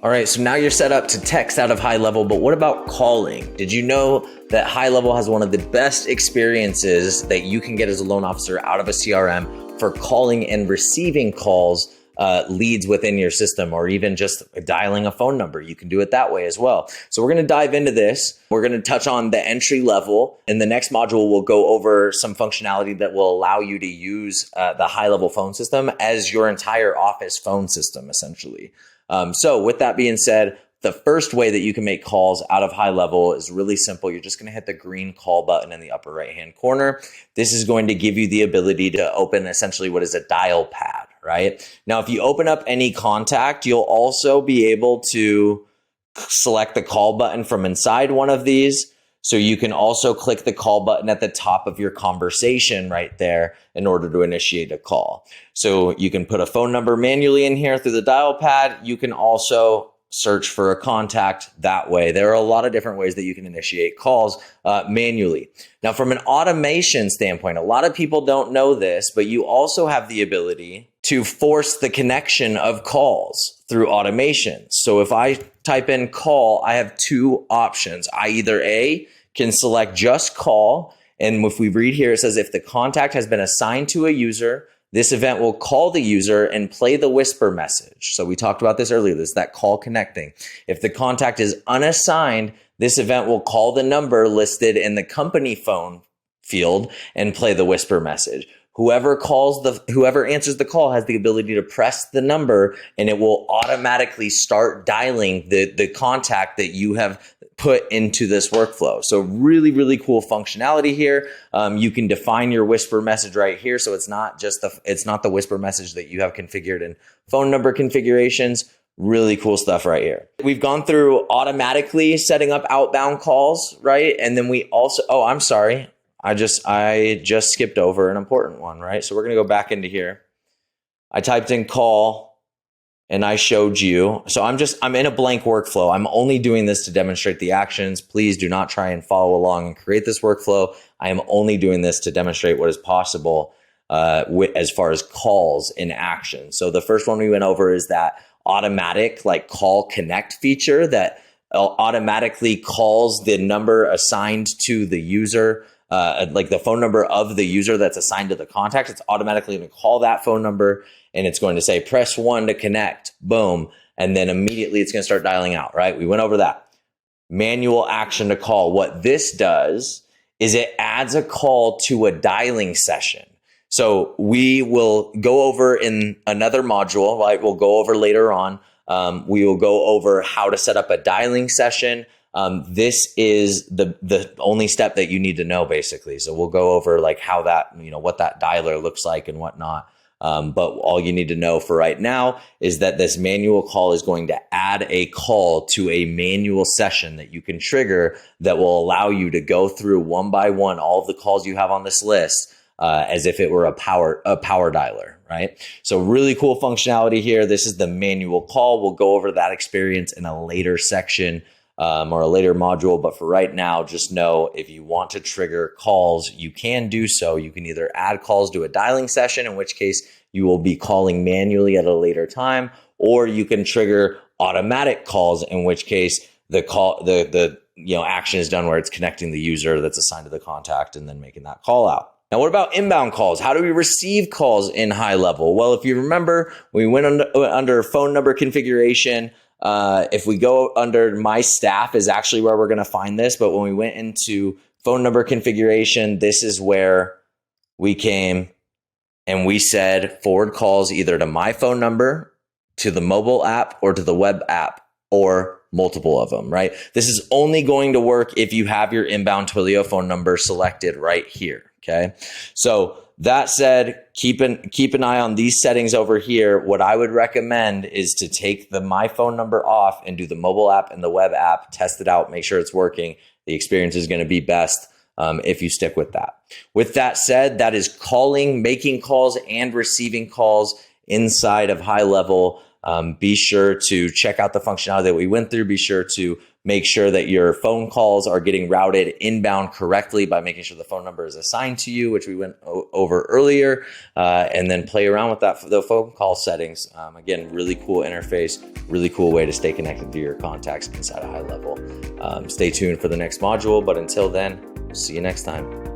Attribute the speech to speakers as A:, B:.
A: All right, so now you're set up to text out of HighLevel, but what about calling? Did you know that HighLevel has one of the best experiences that you can get as a loan officer out of a CRM for calling and receiving calls, leads within your system, or even just dialing a phone number? You can do it that way as well. So we're gonna dive into this. We're gonna touch on the entry level. In the next module, we'll go over some functionality that will allow you to use the HighLevel phone system as your entire office phone system, essentially. So with that being said, the first way that you can make calls out of HighLevel is really simple. You're just going to hit the green call button in the upper right-hand corner. This is going to give you the ability to open essentially what is a dial pad, right? Now, if you open up any contact, you'll also be able to select the call button from inside one of these. So you can also click the call button at the top of your conversation right there in order to initiate a call. So you can put a phone number manually in here through the dial pad. You can also search for a contact that way. There are a lot of different ways that you can initiate calls manually. Now, from an automation standpoint, a lot of people don't know this, but you also have the ability to force the connection of calls through automation. So if I type in call, I have two options. I either A, can select just call, and if we read here, it says if the contact has been assigned to a user, this event will call the user and play the whisper message. So we talked about this earlier, this that call connecting. If the contact is unassigned, this event will call the number listed in the company phone field and play the whisper message. Whoever answers the call has the ability to press the number, and it will automatically start dialing the contact that you have put into this workflow. So really, really cool functionality here. You can define your whisper message right here. So it's not the whisper message that you have configured in phone number configurations. Really cool stuff right here. We've gone through automatically setting up outbound calls, right? And then we also, oh, I'm sorry. I just skipped over an important one, right? So we're going to go back into here. I typed in call and I showed you. So I'm in a blank workflow. I'm only doing this to demonstrate the actions. Please do not try and follow along and create this workflow. I am only doing this to demonstrate what is possible as far as calls in action. So the first one we went over is that automatic like call connect feature that automatically calls the number assigned to the user, like the phone number of the user that's assigned to the contact. It's automatically going to call that phone number and it's going to say, press 1 to connect, boom. And then immediately it's going to start dialing out, right? We went over that. Manual action to call. What this does is it adds a call to a dialing session. So we will go over in another module, right? We'll go over later on. We will go over how to set up a dialing session. This is the only step that you need to know, basically. So we'll go over like how that, what that dialer looks like and whatnot. But all you need to know for right now is that this manual call is going to add a call to a manual session that you can trigger that will allow you to go through one by one all of the calls you have on this list as if it were a power dialer, right? So really cool functionality here. This is the manual call. We'll go over that experience in a later section or a later module. But for right now, just know if you want to trigger calls, you can do so. You can either add calls to a dialing session, in which case you will be calling manually at a later time, or you can trigger automatic calls, in which case the action is done where it's connecting the user that's assigned to the contact and then making that call out. Now, what about inbound calls? How do we receive calls in HighLevel? Well, if you remember, we went under phone number configuration. If we go under my staff is actually where we're going to find this. But when we went into phone number configuration, this is where we came and we said forward calls either to my phone number, to the mobile app, or to the web app, or multiple of them, right? This is only going to work if you have your inbound Twilio phone number selected right here. Okay. So that said, keep an eye on these settings over here. What I would recommend is to take the my phone number off and do the mobile app and the web app, test it out, make sure it's working. The experience is going to be best if you stick with that. With that said, that is calling, making calls, and receiving calls inside of HighLevel. Be sure to check out the functionality that we went through. Be sure to make sure that your phone calls are getting routed inbound correctly by making sure the phone number is assigned to you, which we went over earlier, and then play around with the phone call settings. Again, really cool interface, really cool way to stay connected to your contacts inside of HighLevel. Stay tuned for the next module, but until then, see you next time.